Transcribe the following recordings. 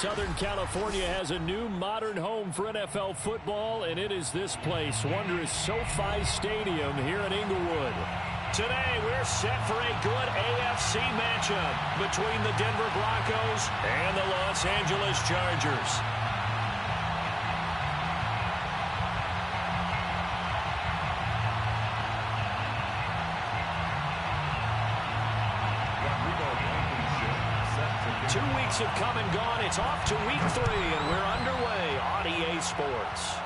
Southern California has a new modern home for NFL football, and it is this place, wondrous SoFi Stadium here in Inglewood. Today, we're set for a good AFC matchup between the Denver Broncos and the Los Angeles Chargers. Have come and gone. It's off to week 3, and we're underway on EA Sports.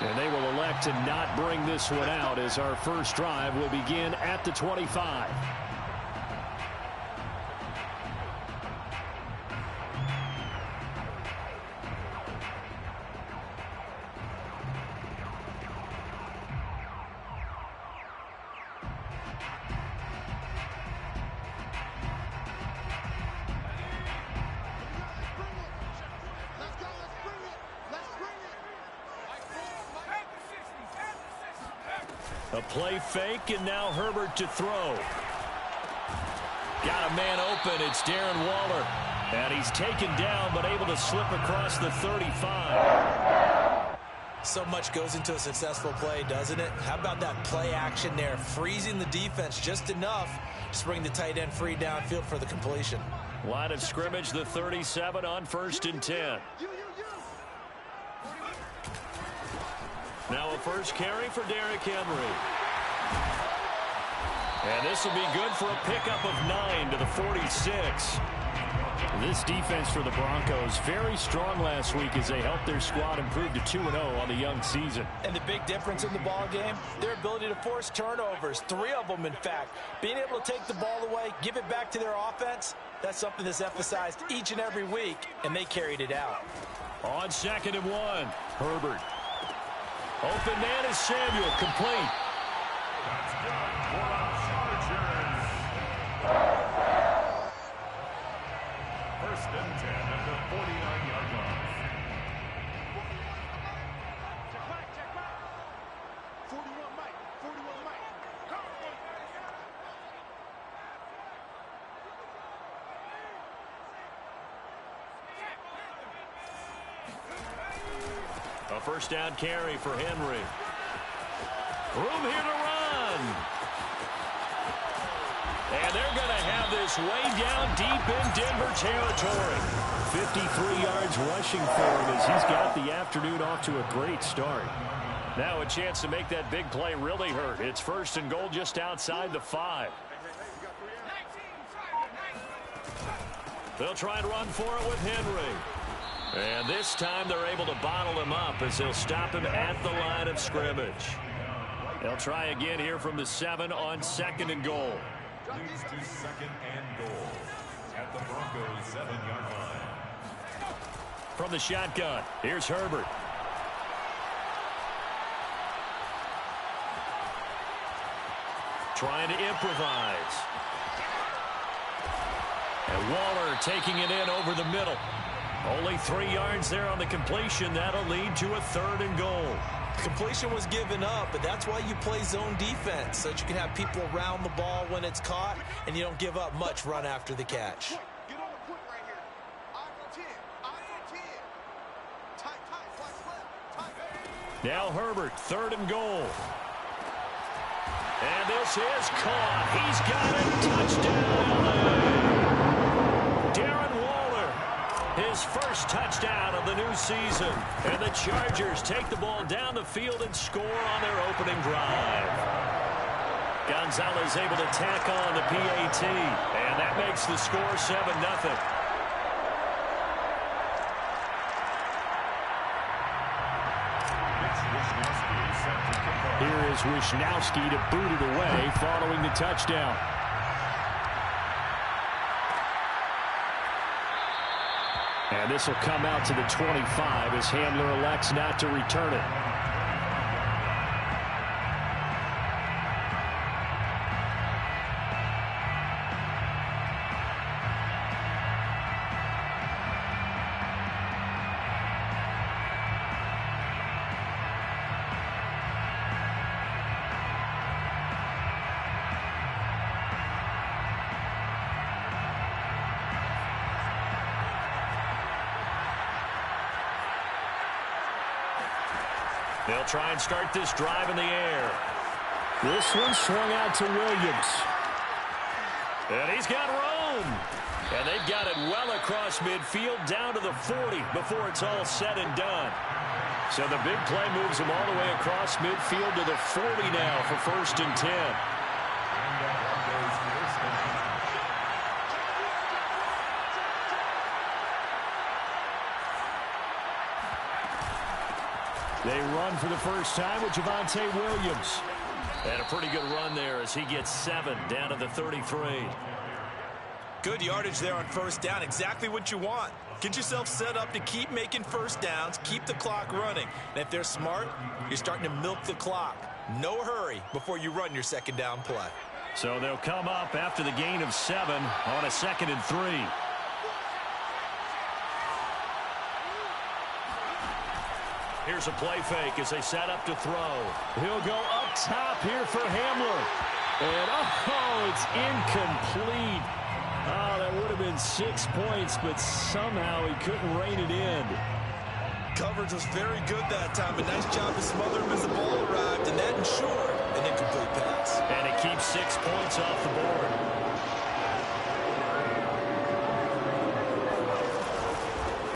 And they will elect to not bring this one out as our first drive will begin at the 25. A play fake, and now Herbert to throw. Got a man open. It's Darren Waller. And he's taken down, but able to slip across the 35. So much goes into a successful play, doesn't it? How about that play action there? Freezing the defense just enough to bring the tight end free downfield for the completion. Line of scrimmage, the 37 on 1st and 10. Now a first carry for Derrick Henry. And this will be good for a pickup of 9 to the 46. This defense for the Broncos, very strong last week as they helped their squad improve to 2-0 on the young season. And the big difference in the ball game, their ability to force turnovers, 3 of them in fact. Being able to take the ball away, give it back to their offense, that's something that's emphasized each and every week, and they carried it out. On 2nd and 1, Herbert. Open man is Samuel, complete. That's good for the Chargers. 1st and 10 at the 49-yard line. Check back. 41 Mike. 41 Mike. A first down carry for Henry. Room here to run. And they're going to have this way down deep in Denver territory. 53 yards rushing for him as he's got the afternoon off to a great start. Now a chance to make that big play really hurt. It's 1st and goal just outside the 5. They'll try and run for it with Henry. And this time they're able to bottle him up as they'll stop him at the line of scrimmage. They'll try again here from the 7 on 2nd and goal. Leads to 2nd and goal at the Broncos' 7-yard line. From the shotgun, here's Herbert. Trying to improvise. And Waller taking it in over the middle. Only 3 yards there on the completion. That'll lead to a 3rd and goal. Completion was given up, but that's why you play zone defense, so that you can have people around the ball when it's caught, and you don't give up much run after the catch. Get on the quick right here. Eye for 10. Eye for 10. Tight, flex left. Tight. Now Herbert, 3rd and goal. And this is caught. He's got it. Touchdown, LA. Darren Waller, his first touchdown of the new season. And the Chargers take the ball down the field and score on their opening drive. Gonzalez able to tack on the PAT. And that makes the score 7-0. Here is Wishnowsky to boot it away following the touchdown. And this will come out to the 25 as Handler elects not to return it. They'll try and start this drive in the air. This one swung out to Williams. And he's got room. And they've got it well across midfield down to the 40 before it's all said and done. So the big play moves him all the way across midfield to the 40 now for 1st and 10. They run for the first time with Javonte Williams. And a pretty good run there as he gets 7 down to the 33. Good yardage there on 1st down. Exactly what you want. Get yourself set up to keep making 1st downs, keep the clock running. And if they're smart, you're starting to milk the clock. No hurry before you run your 2nd down play. So they'll come up after the gain of 7 on a 2nd and 3. Here's a play fake as they set up to throw. He'll go up top here for Hamler. And, oh, it's incomplete. Oh, that would have been 6 points, but somehow he couldn't rein it in. Coverage was very good that time. A nice job to smother him as the ball arrived, and that ensured an incomplete pass. And it keeps 6 points off the board.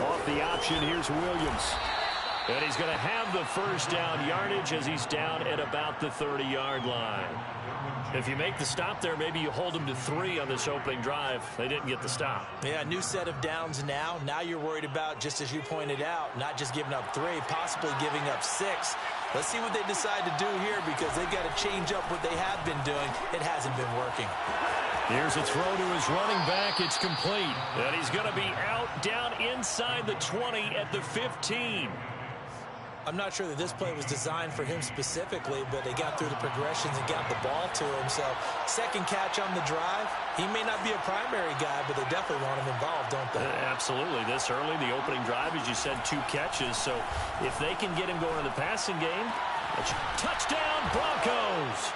Off the option, here's Williams. And he's going to have the 1st down yardage as he's down at about the 30-yard line. If you make the stop there, maybe you hold them to 3 on this opening drive. They didn't get the stop. Yeah, new set of downs now. Now you're worried about, just as you pointed out, not just giving up 3, possibly giving up 6. Let's see what they decide to do here because they've got to change up what they have been doing. It hasn't been working. Here's a throw to his running back. It's complete. And he's going to be out down inside the 20 at the 15. I'm not sure that this play was designed for him specifically, but they got through the progressions and got the ball to him. So, 2nd catch on the drive. He may not be a primary guy, but they definitely want him involved, don't they? Absolutely. This early, the opening drive, as you said, 2 catches. So, if they can get him going in the passing game, touchdown Broncos!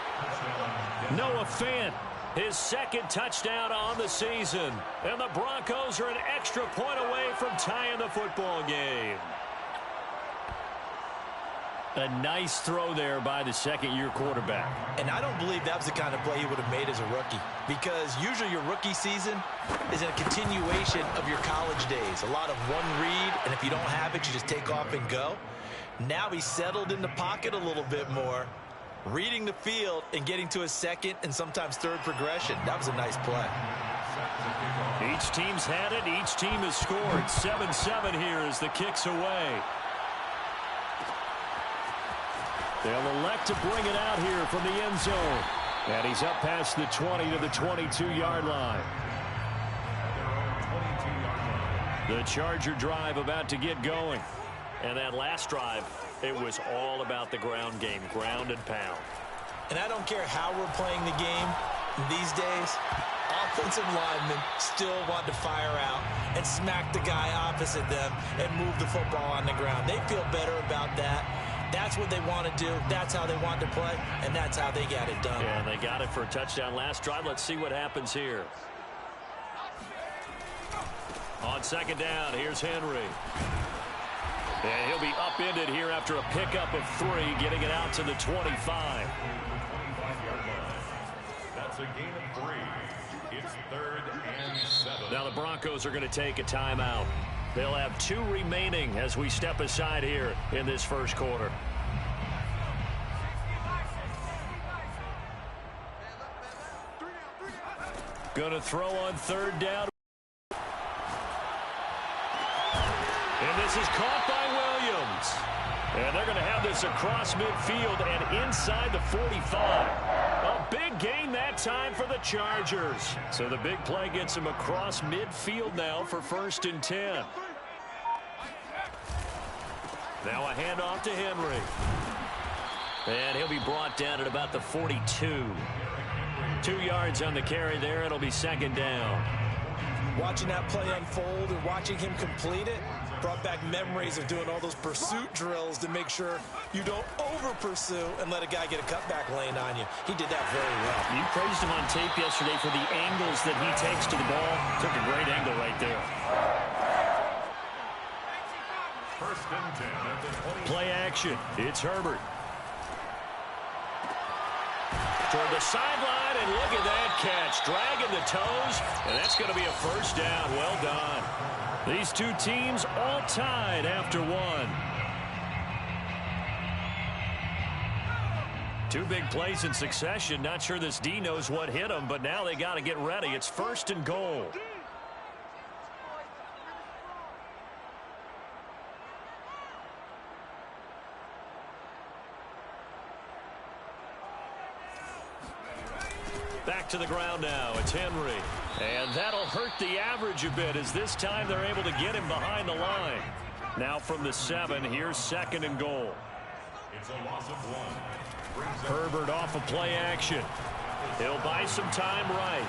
Noah Fant, his 2nd touchdown on the season. And the Broncos are an extra point away from tying the football game. A nice throw there by the 2nd-year quarterback. And I don't believe that was the kind of play he would have made as a rookie, because usually your rookie season is a continuation of your college days. A lot of one read, and if you don't have it, you just take off and go. Now he's settled in the pocket a little bit more, reading the field and getting to his 2nd and sometimes 3rd progression. That was a nice play. Each team's had it. Each team has scored. 7-7 here as the kick's away. They'll elect to bring it out here from the end zone. And he's up past the 20 to the 22-yard line. The Charger drive about to get going. And that last drive, it was all about the ground game, ground and pound. And I don't care how we're playing the game these days, offensive linemen still want to fire out and smack the guy opposite them and move the football on the ground. They feel better about that. That's what they want to do. That's how they want to play, and that's how they got it done. Yeah, and they got it for a touchdown last drive. Let's see what happens here. On 2nd down, here's Henry. And he'll be upended here after a pickup of 3, getting it out to the 25. 25-yard line. That's a gain of 3. It's 3rd and 7. Now the Broncos are going to take a timeout. They'll have 2 remaining as we step aside here in this 1st quarter. Going to throw on 3rd down. And this is caught by Williams. And they're going to have this across midfield and inside the 45. A big gain that time for the Chargers. So the big play gets them across midfield now for 1st and 10. Now a handoff to Henry. And he'll be brought down at about the 42. 2 yards on the carry there. It'll be 2nd down. Watching that play unfold and watching him complete it brought back memories of doing all those pursuit drills to make sure you don't over-pursue and let a guy get a cutback lane on you. He did that very well. You praised him on tape yesterday for the angles that he takes to the ball. Took a great angle right there. First and 10 at the 20. Play action. It's Herbert. Toward the sideline, and look at that catch. Dragging the toes, and that's going to be a first down. Well done. These two teams all tied after one. Two big plays in succession. Not sure this D knows what hit them, but now they got to get ready. It's first and goal. Back to the ground now. It's Henry. And that'll hurt the average a bit as this time they're able to get him behind the line. Now from the 7, here's second and goal. It's a loss of 1. Herbert off of play action. He'll buy some time right.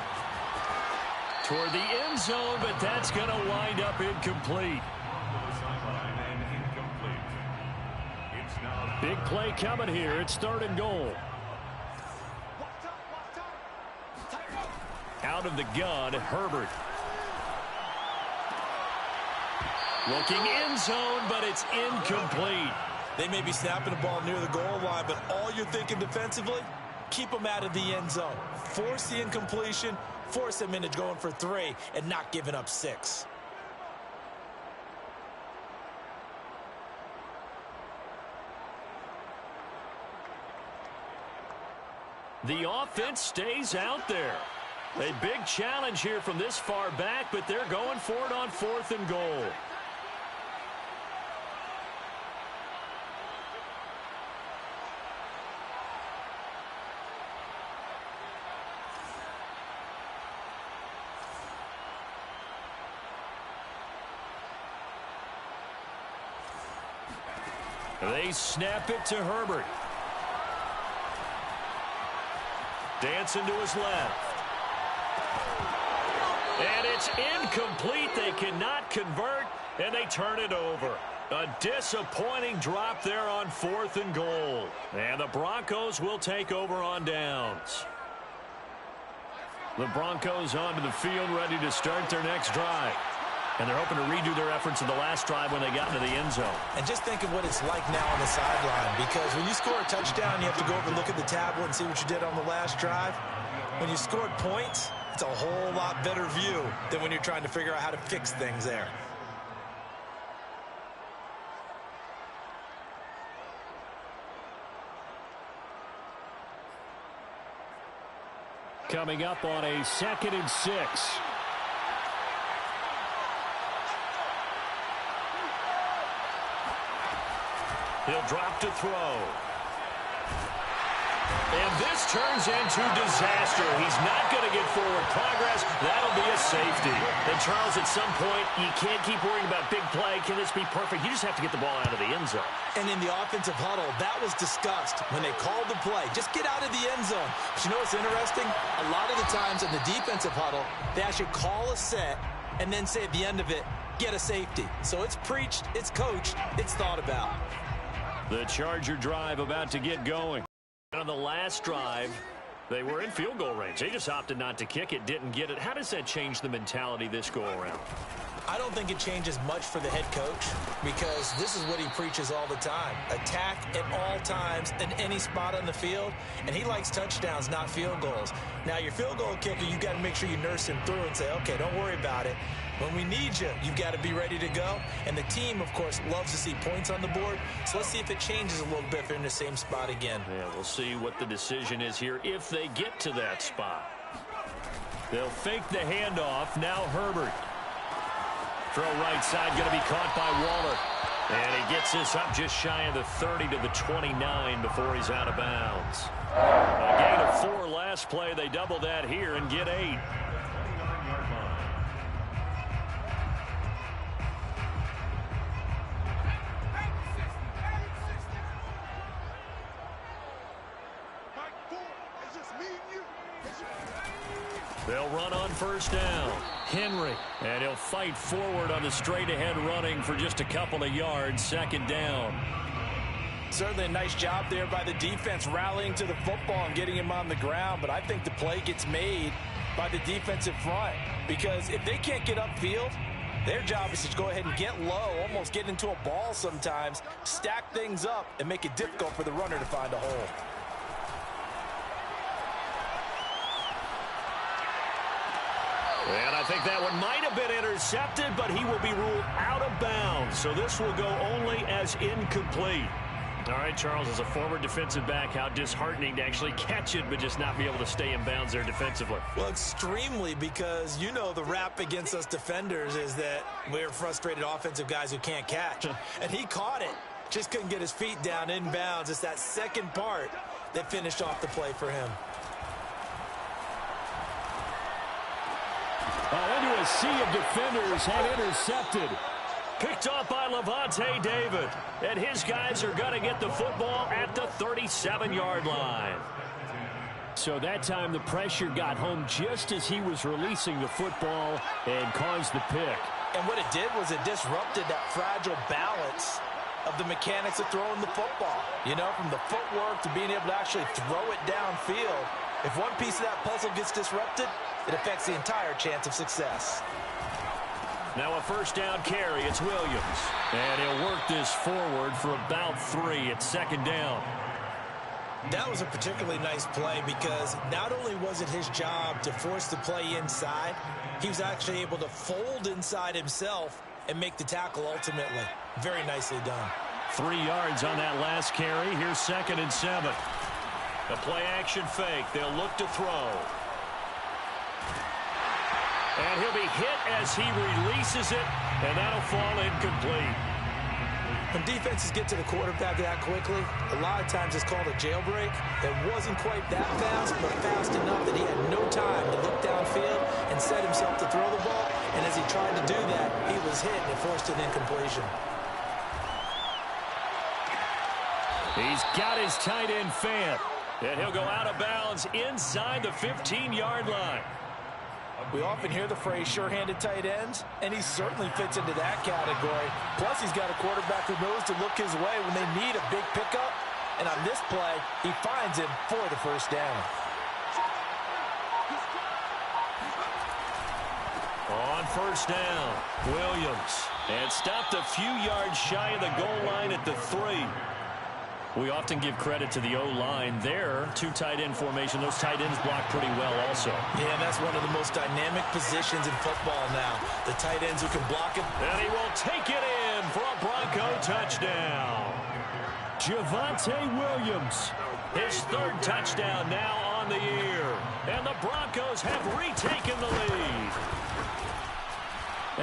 Toward the end zone, but that's going to wind up incomplete. Big play coming here. It's third and goal. Out of the gun, Herbert. Looking end zone, but it's incomplete. They may be snapping the ball near the goal line, but all you're thinking defensively, keep them out of the end zone. Force the incompletion, force them into going for 3, and not giving up 6. The offense stays out there. A big challenge here from this far back, but they're going for it on 4th and goal. They snap it to Herbert. Dancing to his left. And it's incomplete. They cannot convert, and they turn it over. A disappointing drop there on 4th and goal. And the Broncos will take over on downs. The Broncos onto the field, ready to start their next drive. And they're hoping to redo their efforts in the last drive when they got into the end zone. And just think of what it's like now on the sideline, because when you score a touchdown, you have to go over and look at the tablet and see what you did on the last drive. When you scored points, it's a whole lot better view than when you're trying to figure out how to fix things there. Coming up on a 2nd and 6. He'll drop to throw. And this turns into disaster. He's not going to get forward progress. That'll be a safety. And, Charles, at some point, you can't keep worrying about big play. Can this be perfect? You just have to get the ball out of the end zone. And in the offensive huddle, that was discussed when they called the play. Just get out of the end zone. But you know what's interesting? A lot of the times in the defensive huddle, they actually call a set and then say at the end of it, get a safety. So it's preached, it's coached, it's thought about. The Charger drive about to get going. On the last drive, they were in field goal range. They just opted not to kick it, didn't get it. How does that change the mentality this go-around? I don't think it changes much for the head coach, because this is what he preaches all the time. Attack at all times in any spot on the field, and he likes touchdowns, not field goals. Now, your field goal kicker, you've got to make sure you nurse him through and say, okay, don't worry about it. When we need you, you've got to be ready to go. And the team, of course, loves to see points on the board. So let's see if it changes a little bit if they're in the same spot again. Yeah, we'll see what the decision is here if they get to that spot. They'll fake the handoff. Now Herbert. Throw right side, going to be caught by Waller. And he gets this up just shy of the 30 to the 29 before he's out of bounds. A gain of 4 last play. They double that here and get 8. They'll run on first down. Henry, and he'll fight forward on the straight-ahead running for just a couple of yards. 2nd down. Certainly a nice job there by the defense rallying to the football and getting him on the ground, but I think the play gets made by the defensive front, because if they can't get upfield, Their job is to go ahead and get low, almost get into a ball sometimes, stack things up, and make it difficult for the runner to find a hole. And I think that one might have been intercepted, but he will be ruled out of bounds. So this will go only as incomplete. All right, Charles, as a former defensive back, how disheartening to actually catch it but just not be able to stay in bounds there defensively. Well, extremely, because you know the rap against us defenders is that we're frustrated offensive guys who can't catch. And he caught it, just couldn't get his feet down in bounds. It's that second part that finished off the play for him. Into a sea of defenders and intercepted. Picked off by Lavonte David. And his guys are going to get the football at the 37-yard line. So that time the pressure got home just as he was releasing the football and caused the pick. And what it did was it disrupted that fragile balance of the mechanics of throwing the football. You know, from the footwork to being able to actually throw it downfield. If one piece of that puzzle gets disrupted, it affects the entire chance of success. Now a first down carry. It's Williams. And he'll work this forward for about 3 at second down. That was a particularly nice play because not only was it his job to force the play inside, he was actually able to fold inside himself and make the tackle ultimately. Very nicely done. 3 yards on that last carry. Here's 2nd and 7. A play action fake. They'll look to throw. And he'll be hit as he releases it, and that'll fall incomplete. When defenses get to the quarterback that quickly, a lot of times it's called a jailbreak. It wasn't quite that fast, but fast enough that he had no time to look downfield and set himself to throw the ball. And as he tried to do that, he was hit and it forced an incompletion. He's got his tight end fan. And he'll go out of bounds inside the 15-yard line. We often hear the phrase sure-handed tight ends, and he certainly fits into that category. Plus, he's got a quarterback who knows to look his way when they need a big pickup. And on this play, he finds him for the first down. On first down, Williams. And stopped a few yards shy of the goal line at the 3. We often give credit to the O-line there. 2 tight end formation. Those tight ends block pretty well also. Yeah, and that's one of the most dynamic positions in football now. The tight ends who can block it. And he will take it in for a Bronco touchdown. Javonte Williams. His 3rd touchdown now on the year. And the Broncos have retaken the lead.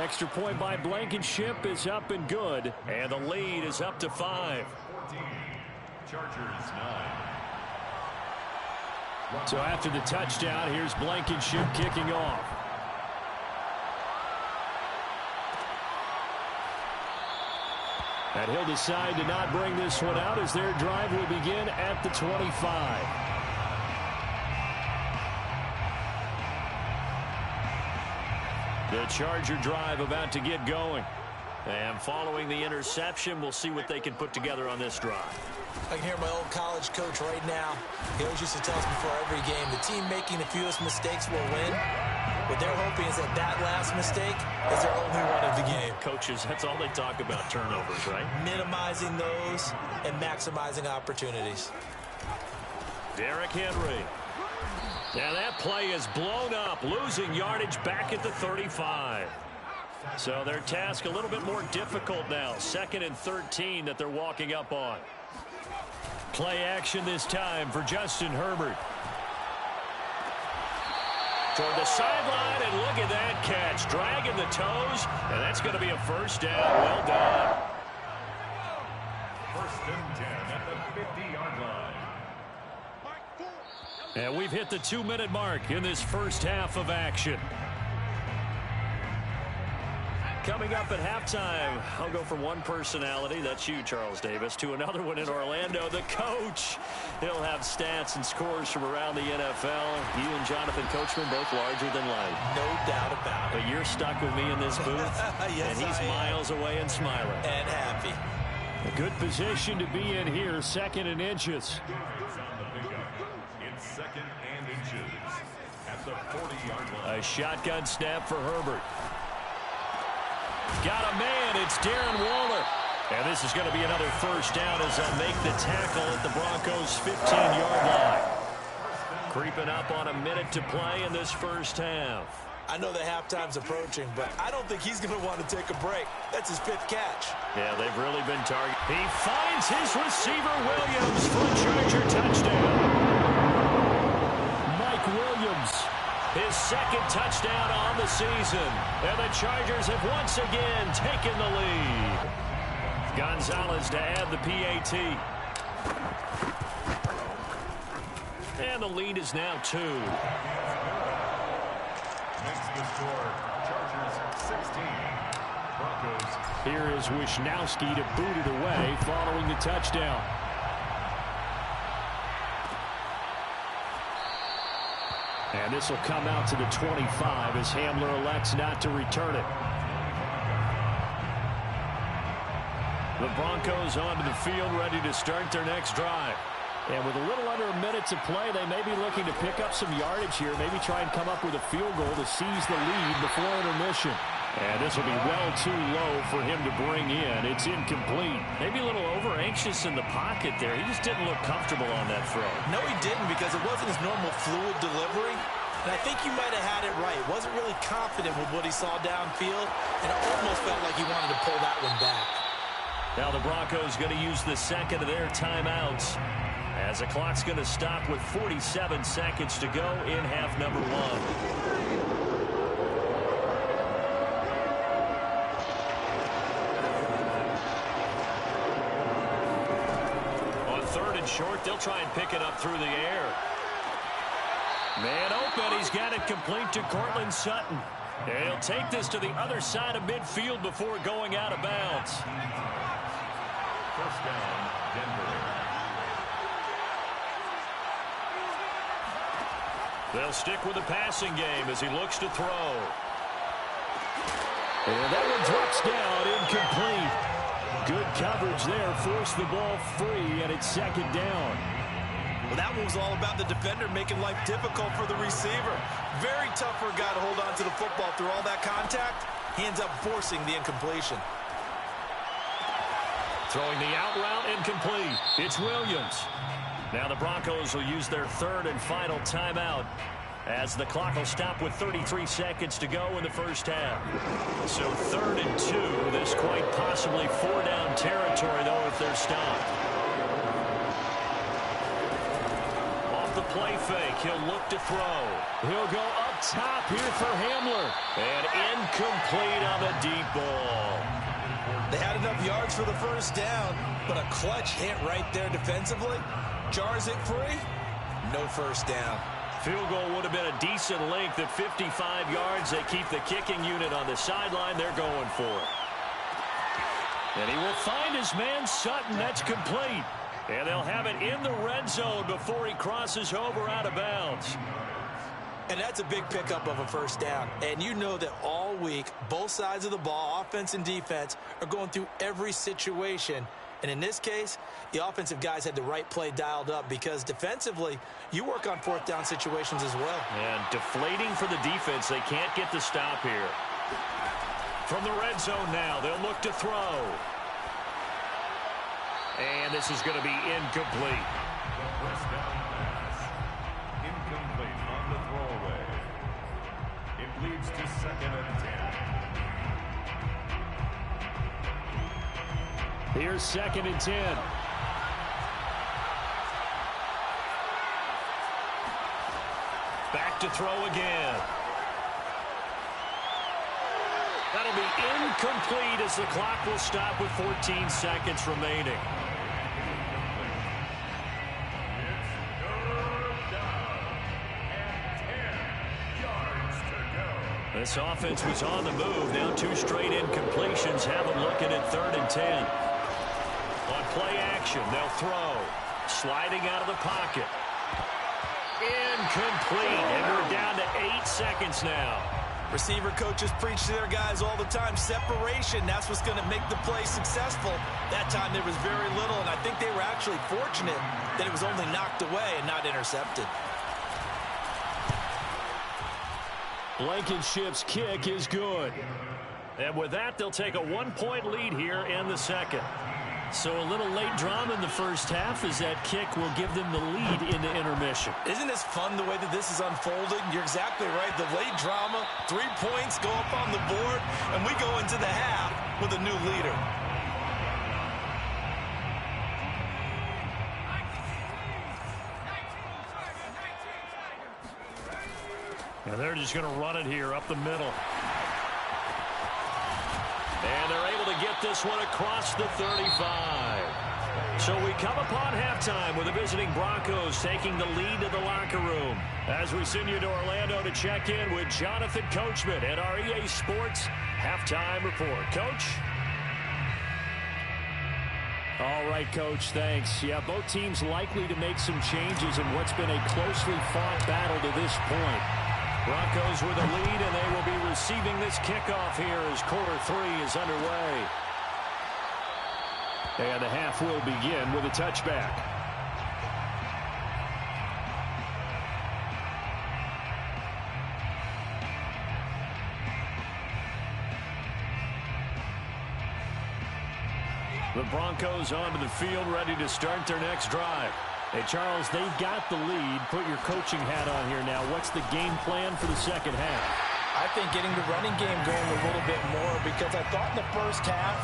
Extra point by Blankenship is up and good. And the lead is up to 5. Chargers 9. So after the touchdown, here's Blankenship kicking off. And he'll decide to not bring this one out as their drive will begin at the 25. The Charger drive about to get going. And following the interception, we'll see what they can put together on this drive. I can hear my old college coach right now. He always used to tell us before every game, the team making the fewest mistakes will win. What they're hoping is that that last mistake is their only one of the game. Coaches, that's all they talk about, turnovers, right? Minimizing those and maximizing opportunities. Derrick Henry. Now that play is blown up, losing yardage back at the 35. So their task a little bit more difficult now. 2nd and 13 that they're walking up on. Play action this time for Justin Herbert. Toward the sideline, and look at that catch. Dragging the toes, and that's going to be a first down. Well done. 1st and 10 at the 50-yard line. And we've hit the 2-minute mark in this first half of action. Coming up at halftime, I'll go from one personality, that's you, Charles Davis, to another one in Orlando, the coach. He'll have stats and scores from around the NFL. You and Jonathan Coachman both larger than life. No doubt about it. But you're stuck with me in this booth, Yes, and he's miles away and smiling. And happy. A good position to be in here, 2nd and inches. It's 2nd and inches at the 40-yard line. A shotgun snap for Herbert. Got a man. It's Darren Waller. And this is going to be another first down as they'll make the tackle at the Broncos' 15-yard line. Creeping up on a minute to play in this first half. I know the halftime's approaching, but I don't think he's going to want to take a break. That's his 5th catch. Yeah, they've really been targeted. He finds his receiver, Williams, for a Charger touchdown. Mike Williams, his 2nd touchdown on the season. And the Chargers have once again taken the lead. Gonzalez to add the PAT. And the lead is now 2. Makes the score Chargers 16. Broncos. Here is Wisnowski to boot it away following the touchdown. And this will come out to the 25 as Hamler elects not to return it. The Broncos onto the field, ready to start their next drive. And with a little under a minute to play, they may be looking to pick up some yardage here, maybe try and come up with a field goal to seize the lead before intermission. And this will be well too low for him to bring in. It's incomplete. Maybe a little over-anxious in the pocket there. He just didn't look comfortable on that throw. No, he didn't, because it wasn't his normal fluid delivery. And I think you might have had it right. Wasn't really confident with what he saw downfield, and it almost felt like he wanted to pull that one back. Now the Broncos going to use the 2nd of their timeouts, as the clock's going to stop with 47 seconds to go in half number 1. On 3rd and short, they'll try and pick it up through the air. Man open, he's got it complete to Courtland Sutton. And he'll take this to the other side of midfield before going out of bounds. First down, Denver. They'll stick with the passing game as he looks to throw. And that one drops down, incomplete. Good coverage there, forced the ball free, and it's 2nd down. Well, that one was all about the defender making life difficult for the receiver. Very tough for a guy to hold on to the football through all that contact. He ends up forcing the incompletion. Throwing the out route, incomplete. It's Williams. Now the Broncos will use their 3rd and final timeout, as the clock will stop with 33 seconds to go in the first half. So 3rd and 2. This quite possibly 4-down territory, though, if they're stopped. Off the play fake, he'll look to throw. He'll go up top here for Hamler. And incomplete on the deep ball. They had enough yards for the first down, but a clutch hit right there defensively. Jars it free, no first down. Field goal would have been a decent length at 55 yards. They keep the kicking unit on the sideline. They're going for it. And he will find his man Sutton. That's complete. And they'll have it in the red zone before he crosses over out of bounds. And that's a big pickup of a first down. And you know that all week, both sides of the ball, offense and defense, are going through every situation. And in this case, the offensive guys had the right play dialed up, because defensively, you work on 4th down situations as well. And deflating for the defense. They can't get the stop here. From the red zone now, they'll look to throw. And this is going to be incomplete. First down pass. Incomplete on the throwaway. It leads to 2nd and 10. Here's 2nd and 10. Back to throw again. That'll be incomplete as the clock will stop with 14 seconds remaining. This offense was on the move. Now 2 straight incompletions have them looking at 3rd and 10. On play action, they'll throw. Sliding out of the pocket. Incomplete. And we're down to 8 seconds now. Receiver coaches preach to their guys all the time. Separation, that's what's going to make the play successful. That time there was very little, and I think they were actually fortunate that it was only knocked away and not intercepted. Blankenship's kick is good. And with that, they'll take a 1-point lead here in the second. So a little late drama in the first half as that kick will give them the lead into intermission. Isn't this fun the way that this is unfolding? You're exactly right. The late drama, 3 points go up on the board, and we go into the half with a new leader. And they're just going to run it here up the middle. And they're able to get this one across the 35. So we come upon halftime with the visiting Broncos taking the lead to the locker room. As we send you to Orlando to check in with Jonathan Coachman at our EA Sports Halftime Report. Coach? All right, Coach, thanks. Yeah, both teams likely to make some changes in what's been a closely fought battle to this point. Broncos with a lead, and they will be receiving this kickoff here as quarter 3 is underway. And the half will begin with a touchback. The Broncos onto the field, ready to start their next drive. Hey, Charles, they've got the lead. Put your coaching hat on here now. What's the game plan for the second half? I think getting the running game going a little bit more, because I thought in the first half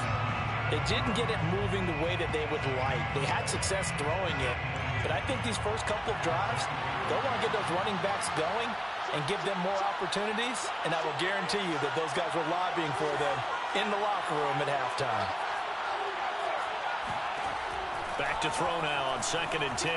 they didn't get it moving the way that they would like. They had success throwing it, but I think these first couple of drives, they'll want to get those running backs going and give them more opportunities, and I will guarantee you that those guys were lobbying for them in the locker room at halftime. Back to throw now on 2nd and 10.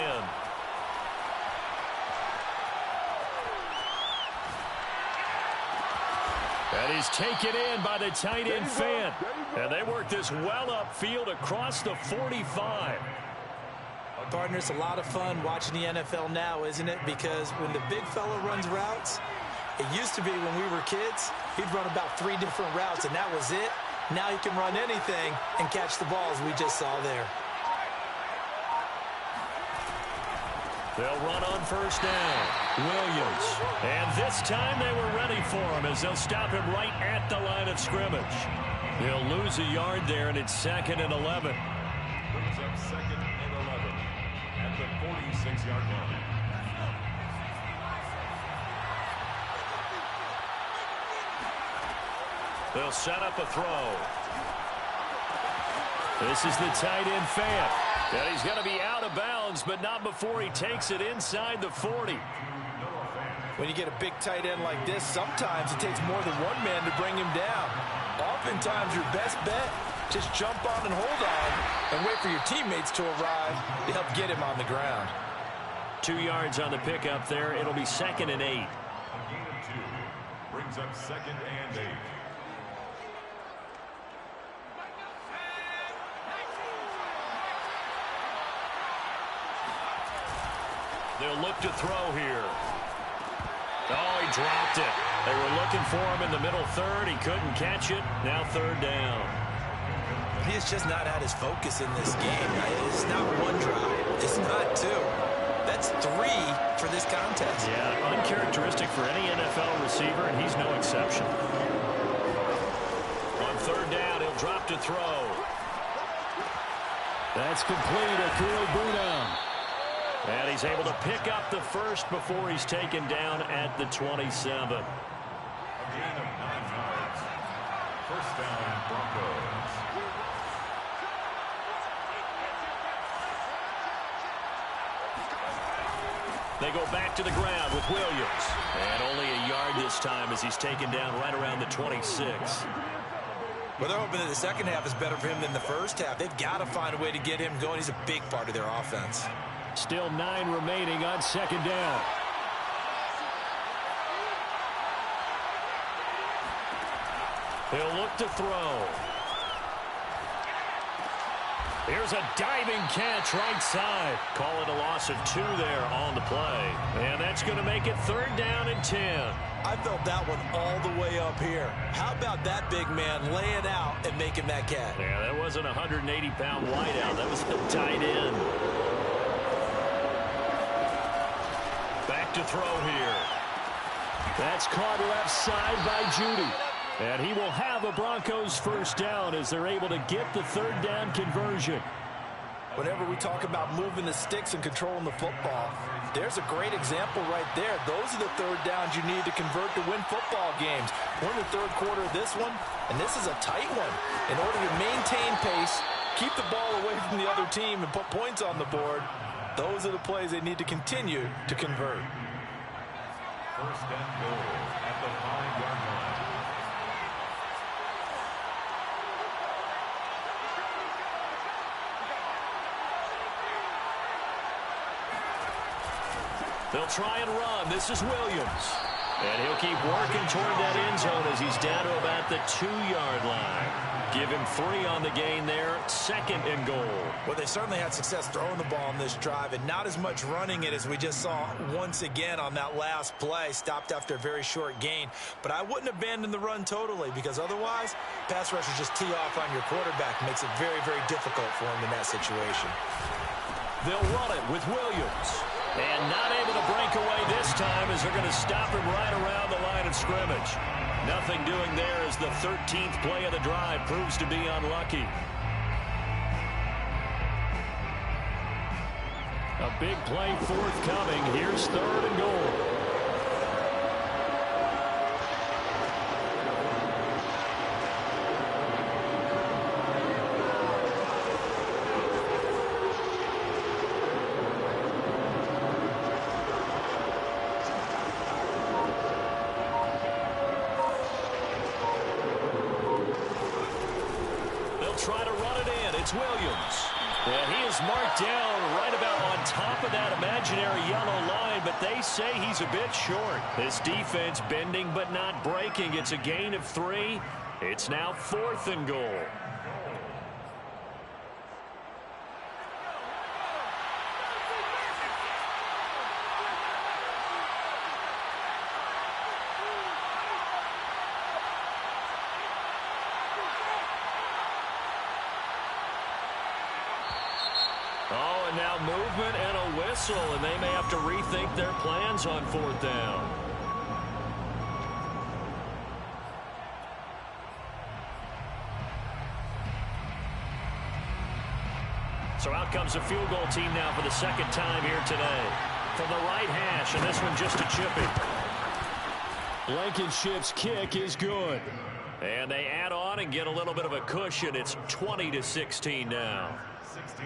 And he's taken in by the tight end Fant. And they work this well upfield across the 45. Partner, it's a lot of fun watching the NFL now, isn't it? Because when the big fella runs routes, it used to be when we were kids, he'd run about 3 different routes, and that was it. Now he can run anything and catch the ball, as we just saw there. They'll run on first down. Williams. And this time they were ready for him as they'll stop him right at the line of scrimmage. They'll lose a yard there, and it's 2nd and 11. Brings up 2nd and 11 at the 46-yard line. They'll set up a throw. This is the tight end Fant. And he's going to be out of bounds, but not before he takes it inside the 40. When you get a big tight end like this, sometimes it takes more than one man to bring him down. Oftentimes, your best bet, just jump on and hold on and wait for your teammates to arrive to help get him on the ground. 2 yards on the pickup there. It'll be 2nd and 8. A gain of 2 brings up 2nd and 8. They'll look to throw here. Oh, he dropped it. They were looking for him in the middle third. He couldn't catch it. Now 3rd down. He has just not had his focus in this game. It's not 1 drive. It's not 2. That's 3 for this contest. Yeah, uncharacteristic for any NFL receiver, and he's no exception. On 3rd down, he'll drop to throw. That's complete. Akil Bunam. And he's able to pick up the first before he's taken down at the 27. A gain of 9 yards. First down, Broncos. They go back to the ground with Williams. And only a yard this time as he's taken down right around the 26. Well, they're hoping that the second half is better for him than the first half. They've got to find a way to get him going. He's a big part of their offense. Still 9 remaining on 2nd down. He'll look to throw. Here's a diving catch right side. Call it a loss of 2 there on the play. And that's going to make it 3rd down and 10. I felt that one all the way up here. How about that big man laying out and making that catch? Yeah, that wasn't a 180-pound wideout. That was the tight end. Back to throw here. That's caught left side by Judy. And he will have a Broncos first down as they're able to get the third down conversion. Whenever we talk about moving the sticks and controlling the football, there's a great example right there. Those are the third downs you need to convert to win football games. We're in the third quarter of this one, and this is a tight one. In order to maintain pace, keep the ball away from the other team, and put points on the board, those are the plays they need to continue to convert. First and goal at the 5-yard line. They'll try and run. This is Williams. And he'll keep working toward that end zone as he's down to about the 2-yard line. Give him 3 on the gain there. Second and goal. Well, they certainly had success throwing the ball in this drive, and not as much running it as we just saw once again on that last play. Stopped after a very short gain. But I wouldn't abandon the run totally, because otherwise, pass rushers just tee off on your quarterback. Makes it very, very difficult for him in that situation. They'll run it with Williams. And not able to break away this time as they're going to stop him right around the line of scrimmage. Nothing doing there as the 13th play of the drive proves to be unlucky. A big play forthcoming. Here's third and goal. Try to run it in. It's Williams. And he is marked down right about on top of that imaginary yellow line, but they say he's a bit short. This defense bending but not breaking. It's a gain of 3. It's now 4th and goal. Oh, and now movement and a whistle, and they may have to rethink their plans on 4th down. So out comes a field goal team now for the second time here today. From the right hash, and this one just a chipping. Blankenship's kick is good. And they add on and get a little bit of a cushion. It's 20-16 now.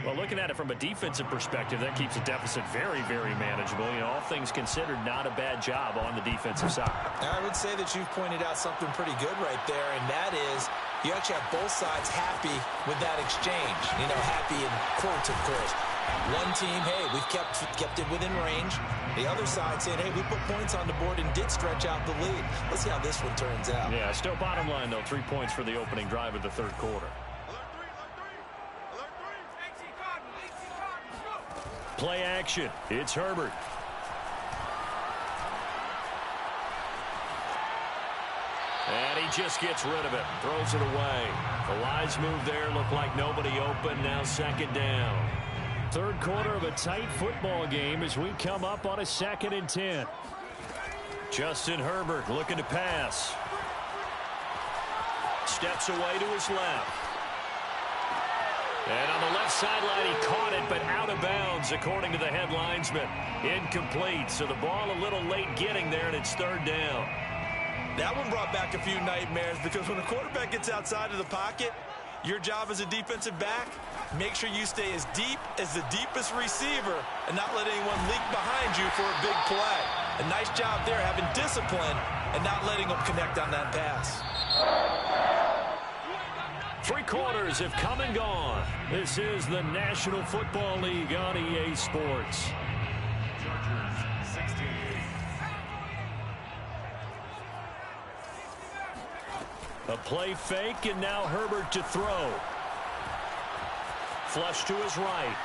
Well, looking at it from a defensive perspective, that keeps the deficit very, very manageable. You know, all things considered, not a bad job on the defensive side. I would say that you've pointed out something pretty good right there, and that is you actually have both sides happy with that exchange. You know, happy in quotes, of course. One team, hey, we've kept it within range. The other side saying, hey, we put points on the board and did stretch out the lead. Let's see how this one turns out. Yeah, still bottom line, though, 3 points for the opening drive of the third quarter. Play action. It's Herbert. And he just gets rid of it. Throws it away. The wise move there. Looked like nobody open. Now second down. Third quarter of a tight football game as we come up on a 2nd and 10. Justin Herbert looking to pass. Steps away to his left. And on the left sideline, he caught it, but out of bounds, according to the head linesman. Incomplete, so the ball a little late getting there, and it's third down. That one brought back a few nightmares, because when a quarterback gets outside of the pocket, your job as a defensive back, make sure you stay as deep as the deepest receiver and not let anyone leak behind you for a big play. A nice job there, having discipline and not letting them connect on that pass. 3 quarters have come and gone. This is the National Football League on EA Sports. Chargers 16. A play fake, and now Herbert to throw. Flush to his right.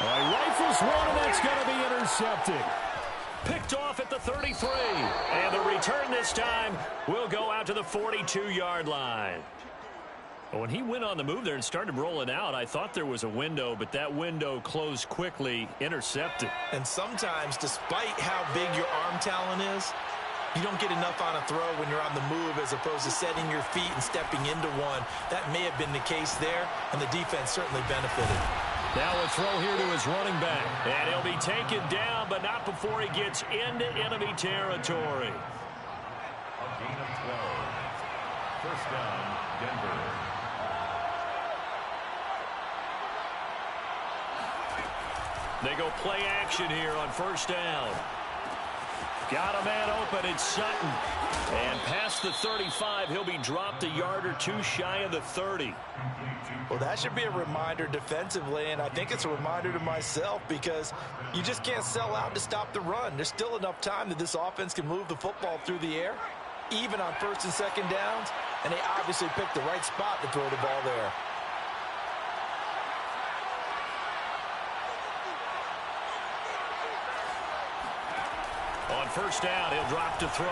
Rifles one, and that's going to be intercepted. Picked off at the 33. And the return this time will go out to the 42-yard line. When he went on the move there and started rolling out, I thought there was a window, but that window closed quickly, intercepted. And sometimes, despite how big your arm talent is, You don't get enough on a throw when you're on the move as opposed to setting your feet and stepping into one. That may have been the case there, and the defense certainly benefited. Now a throw here to his running back. And he'll be taken down, but not before he gets into enemy territory. A gain of 12. First down, Denver. They go play action here on first down. Got a man open, it's Sutton. And past the 35, he'll be dropped a yard or two shy of the 30. Well, that should be a reminder defensively, and I think it's a reminder to myself because you just can't sell out to stop the run. There's still enough time that this offense can move the football through the air, even on first and second downs, and they obviously picked the right spot to throw the ball there. On first down, he'll drop to throw.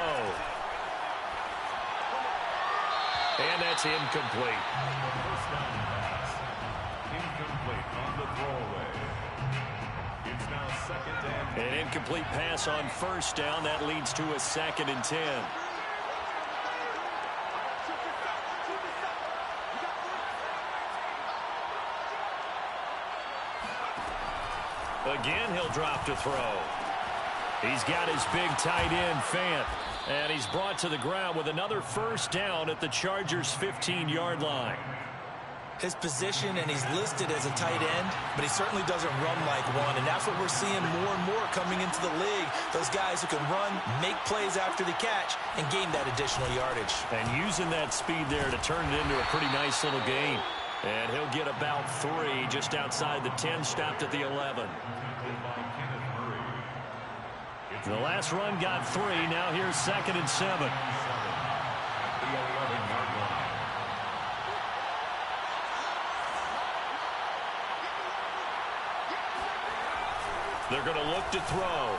And that's incomplete. First down pass. Incomplete on the throwaway. It's now second and... An incomplete pass on first down. That leads to a 2nd and 10. Again, he'll drop to throw. He's got his big tight end, Fant. And he's brought to the ground with another first down at the Chargers' 15-yard line. His position, and he's listed as a tight end, but he certainly doesn't run like one, and that's what we're seeing more and more coming into the league. Those guys who can run, make plays after the catch, and gain that additional yardage. And using that speed there to turn it into a pretty nice little gain. And he'll get about 3 just outside the 10, stopped at the 11. The last run got 3. Now here's 2nd and 7. They're going to look to throw.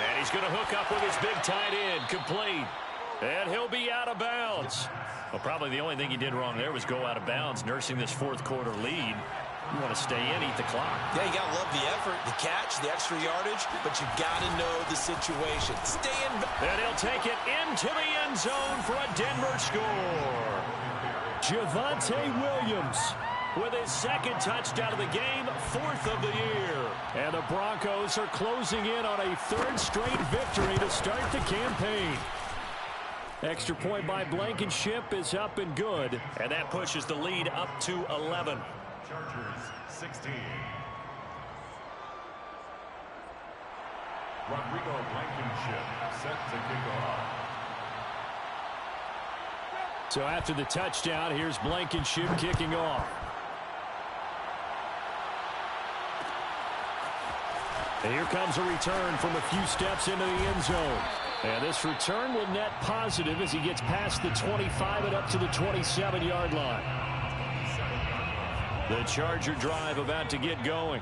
And he's going to hook up with his big tight end, complete. And he'll be out of bounds. Well, probably the only thing he did wrong there was go out of bounds, nursing this fourth quarter lead. You want to stay in, eat the clock. Yeah, you got to love the effort, the catch, the extra yardage, but you got to know the situation. Stay in. And he'll take it into the end zone for a Denver score. Javonte Williams with his 2nd touchdown of the game, 4th of the year. And the Broncos are closing in on a 3rd straight victory to start the campaign. Extra point by Blankenship is up and good. And that pushes the lead up to 11. Chargers 16. Rodrigo Blankenship set to kick off. So after the touchdown, here's Blankenship kicking off. And here comes a return from a few steps into the end zone. And this return will net positive as he gets past the 25 and up to the 27-yard line. The Charger drive about to get going.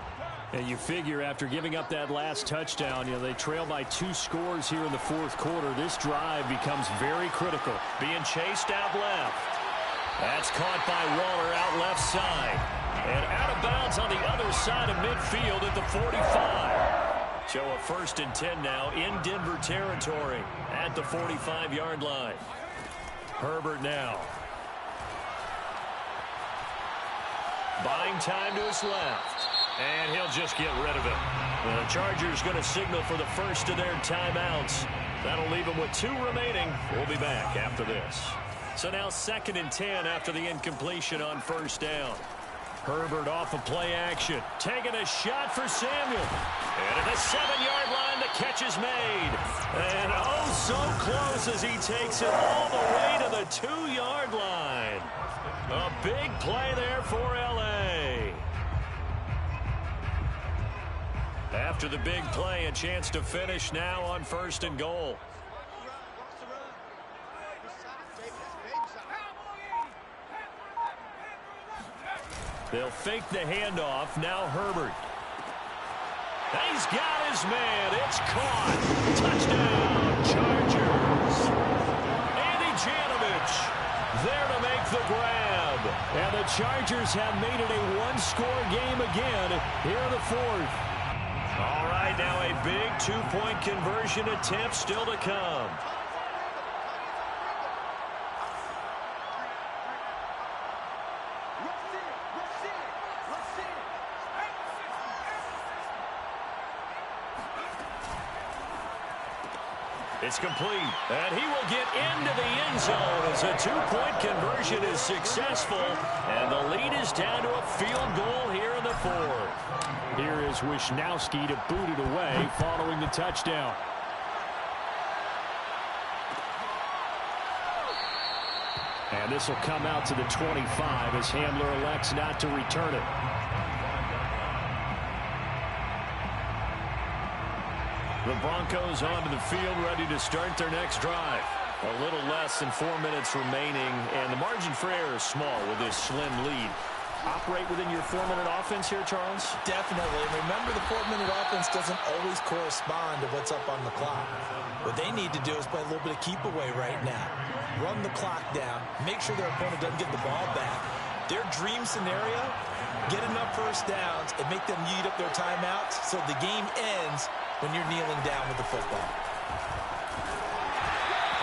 And you figure after giving up that last touchdown, they trail by 2 scores here in the fourth quarter. This drive becomes very critical. Being chased out left. That's caught by Waller out left side. And out of bounds on the other side of midfield at the 45. So a 1st and 10 now in Denver territory at the 45-yard line. Herbert now. Buying time to his left. And he'll just get rid of it. The Chargers going to signal for the first of their timeouts. That'll leave them with 2 remaining. We'll be back after this. So now 2nd and 10 after the incompletion on first down. Herbert off of play action. Taking a shot for Samuel. And at the 7-yard line, the catch is made. And oh, so close as he takes it all the way to the 2-yard line. A big play there for L.A. After the big play, a chance to finish now on 1st and goal. They'll fake the handoff. Now Herbert. He's got his man. It's caught. Touchdown, Chargers. Andy Janovich there to make the grab. And the Chargers have made it a 1-score game again here in the 4th. All right, right, now a big two-point conversion attempt still to come. It's complete, and he will get into the end zone as a two-point conversion is successful, and the lead is down to a field goal here in the fourth. Here is Wisnowski to boot it away following the touchdown. And this will come out to the 25 as Hamler elects not to return it. The Broncos onto the field, ready to start their next drive. A little less than 4 minutes remaining, and the margin for error is small with this slim lead. Operate within your 4-minute offense here, Charles? Definitely. Remember, the 4-minute offense doesn't always correspond to what's up on the clock. What they need to do is play a little bit of keep away right now. Run the clock down. Make sure their opponent doesn't get the ball back. Their dream scenario, get enough first downs and make them eat up their timeouts so the game ends when you're kneeling down with the football.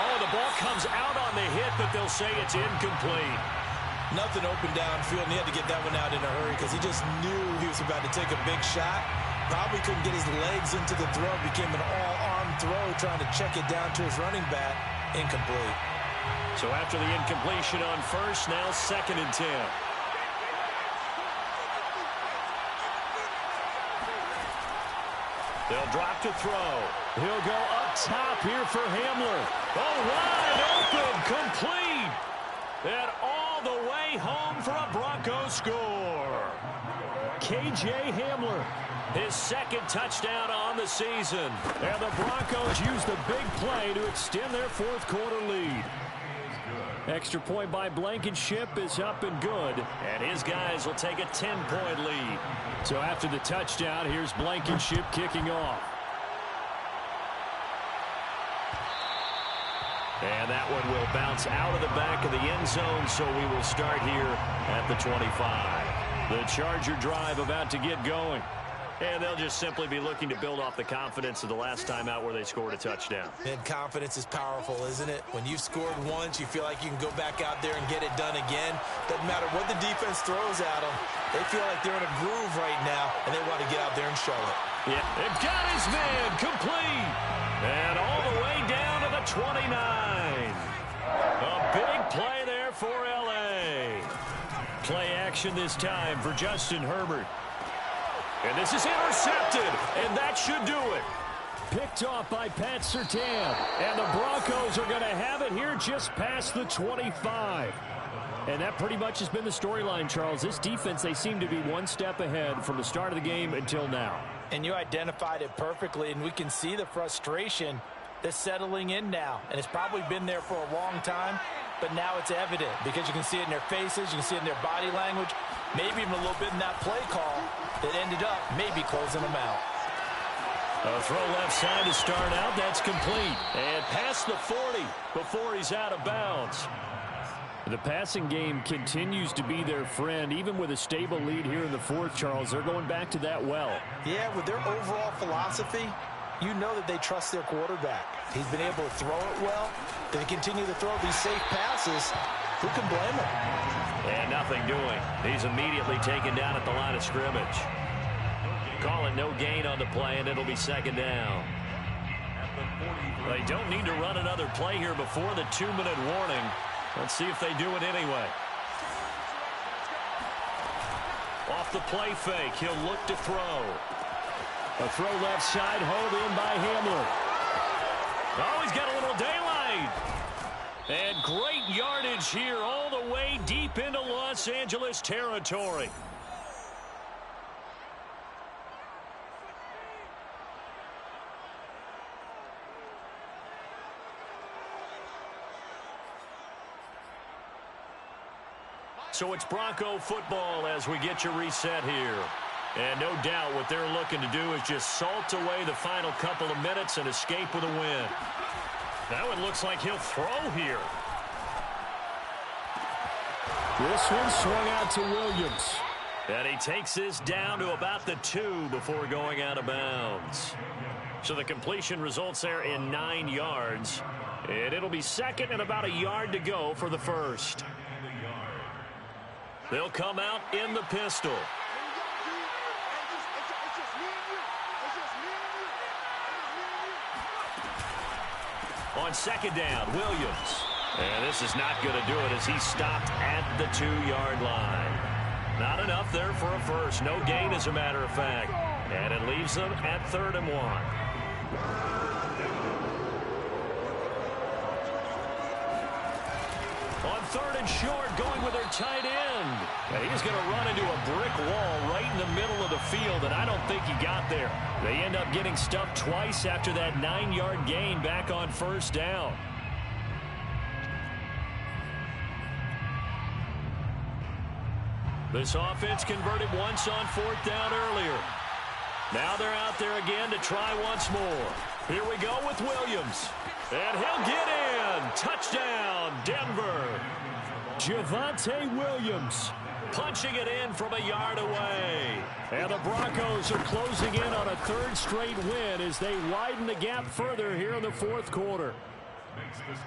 Oh, the ball comes out on the hit, but they'll say it's incomplete. Nothing open downfield, and he had to get that one out in a hurry because he just knew he was about to take a big shot. Probably couldn't get his legs into the throw. Became an all-arm throw, trying to check it down to his running back. Incomplete. So after the incompletion on first, now 2nd and 10. They'll drop to throw. He'll go up top here for Hamler. Oh, wide open, complete. And all the way home for a Broncos score. K.J. Hamler. His 2nd touchdown on the season. And the Broncos use the big play to extend their 4th quarter lead. Extra point by Blankenship is up and good. And his guys will take a 10-point lead. So after the touchdown, here's Blankenship kicking off. And that one will bounce out of the back of the end zone, so we will start here at the 25. The Charger drive about to get going. And they'll just simply be looking to build off the confidence of the last time out where they scored a touchdown. And confidence is powerful, isn't it? When you've scored once, you feel like you can go back out there and get it done again. Doesn't matter what the defense throws at them. They feel like they're in a groove right now, and they want to get out there and show it. Yeah, they've got his man complete. And all the way down to the 29. A big play there for L.A. Play action this time for Justin Herbert. And this is intercepted, and that should do it. Picked off by Pat Surtain. And the Broncos are going to have it here just past the 25. And that pretty much has been the storyline, Charles. This defense, they seem to be one step ahead from the start of the game until now. And you identified it perfectly, and we can see the frustration that's settling in now. And it's probably been there for a long time, but now it's evident because you can see it in their faces, you can see it in their body language, maybe even a little bit in that play call that ended up maybe closing them out. A throw left side to start out. That's complete. And past the 40 before he's out of bounds. The passing game continues to be their friend. Even with a stable lead here in the 4th, Charles, they're going back to that well. Yeah, with their overall philosophy, you know that they trust their quarterback. He's been able to throw it well. They continue to throw these safe passes. Who can blame him? And nothing doing. He's immediately taken down at the line of scrimmage. Call it no gain on the play, and it'll be 2nd down. They don't need to run another play here before the 2-minute warning. Let's see if they do it anyway. Off the play fake, he'll look to throw. A throw left side, hauled in by Hamler. Oh, he's got a little daylight. And great yardage here all the way deep into Los Angeles territory. So it's Bronco football as we get you reset here. And no doubt what they're looking to do is just salt away the final couple of minutes and escape with a win. Now it looks like he'll throw here. This one swung out to Williams. And he takes this down to about the 2 before going out of bounds. So the completion results there in 9 yards. And it'll be second and about a yard to go for the first. They'll come out in the pistol. On second down, Williams. And this is not going to do it as he stopped at the 2-yard line. Not enough there for a first. No gain, as a matter of fact. And it leaves them at 3rd and 1. On 3rd and short, going with their tight end. And he's going to run into a brick wall right in the middle of the field, and I don't think he got there. They end up getting stuffed twice after that 9-yard gain back on 1st down. This offense converted once on 4th down earlier. Now they're out there again to try once more. Here we go with Williams. And he'll get in. Touchdown, Denver. Javonte Williams punching it in from a yard away. And the Broncos are closing in on a 3rd straight win as they widen the gap further here in the 4th quarter.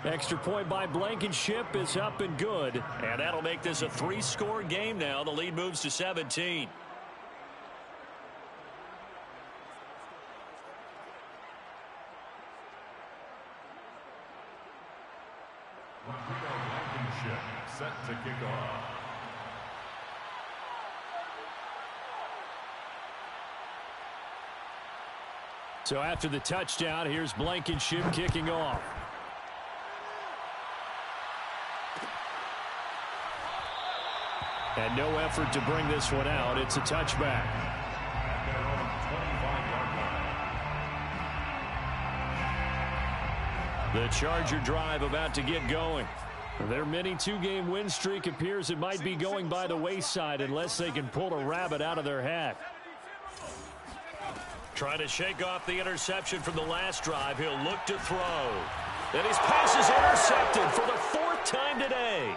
Extra point by Blankenship is up and good. And that'll make this a 3-score game now. The lead moves to 17. Blankenship set to kick off. So after the touchdown, here's Blankenship kicking off. And no effort to bring this one out. It's a touchback. At their own 25-yard line. The Charger drive about to get going. Their mini 2-game win streak appears it might be going by the wayside unless they can pull a rabbit out of their hat. Trying to shake off the interception from the last drive. He'll look to throw. And his pass is intercepted for the 4th time today.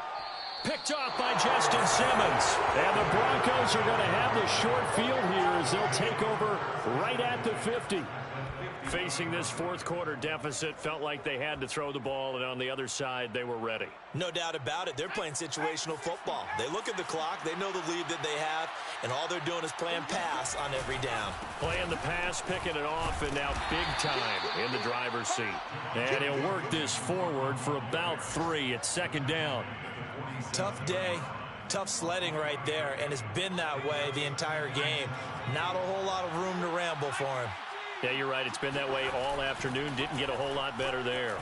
Picked off by Justin Simmons. And the Broncos are going to have the short field here as they'll take over right at the 50. Facing this 4th quarter deficit, felt like they had to throw the ball, and on the other side, they were ready. No doubt about it. They're playing situational football. They look at the clock, they know the lead that they have, and all they're doing is playing pass on every down. Playing the pass, picking it off, and now big time in the driver's seat. And he'll work this forward for about 3 at 2nd down. Tough day, tough sledding right there, and it's been that way the entire game. Not a whole lot of room to ramble for him. Yeah, you're right. It's been that way all afternoon. Didn't get a whole lot better there.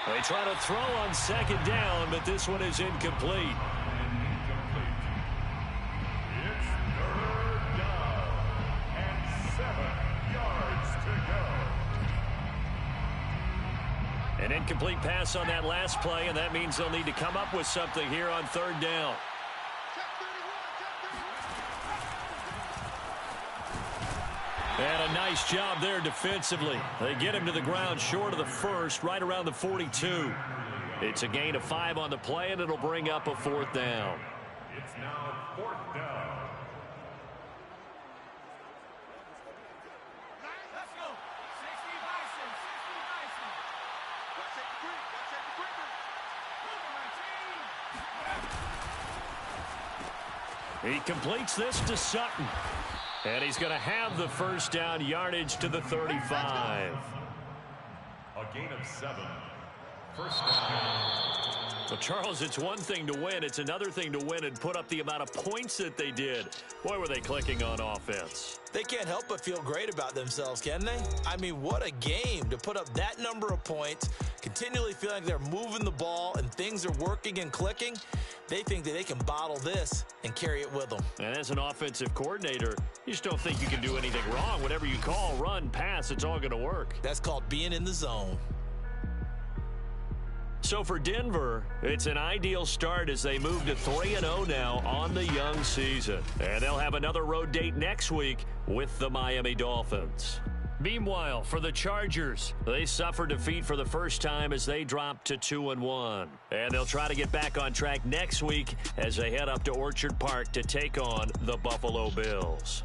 They try to throw on 2nd down, but this one is incomplete. It's 3rd down and 7 yards to go. An incomplete pass on that last play, and that means they'll need to come up with something here on 3rd down. And a nice job there defensively. They get him to the ground short of the 1st, right around the 42. It's a gain of 5 on the play, and it'll bring up a 4th down. It's now 4th down. Let's go. 60 Bison. 60 Bison. Let's take the green. Let's take the green. He completes this to Sutton. And he's going to have the 1st down yardage to the 35. A gain of 7. 1st down. Well, Charles, it's one thing to win. It's another thing to win and put up the amount of points that they did. Boy, were they clicking on offense. They can't help but feel great about themselves, can they? I mean, what a game to put up that number of points, continually feeling like they're moving the ball and things are working and clicking. They think that they can bottle this and carry it with them. And as an offensive coordinator, you just don't think you can do anything wrong. Whatever you call, run, pass, it's all going to work. That's called being in the zone. So for Denver, it's an ideal start as they move to 3-0 now on the young season. And they'll have another road date next week with the Miami Dolphins. Meanwhile, for the Chargers, they suffered defeat for the first time as they dropped to 2-1. And they'll try to get back on track next week as they head up to Orchard Park to take on the Buffalo Bills.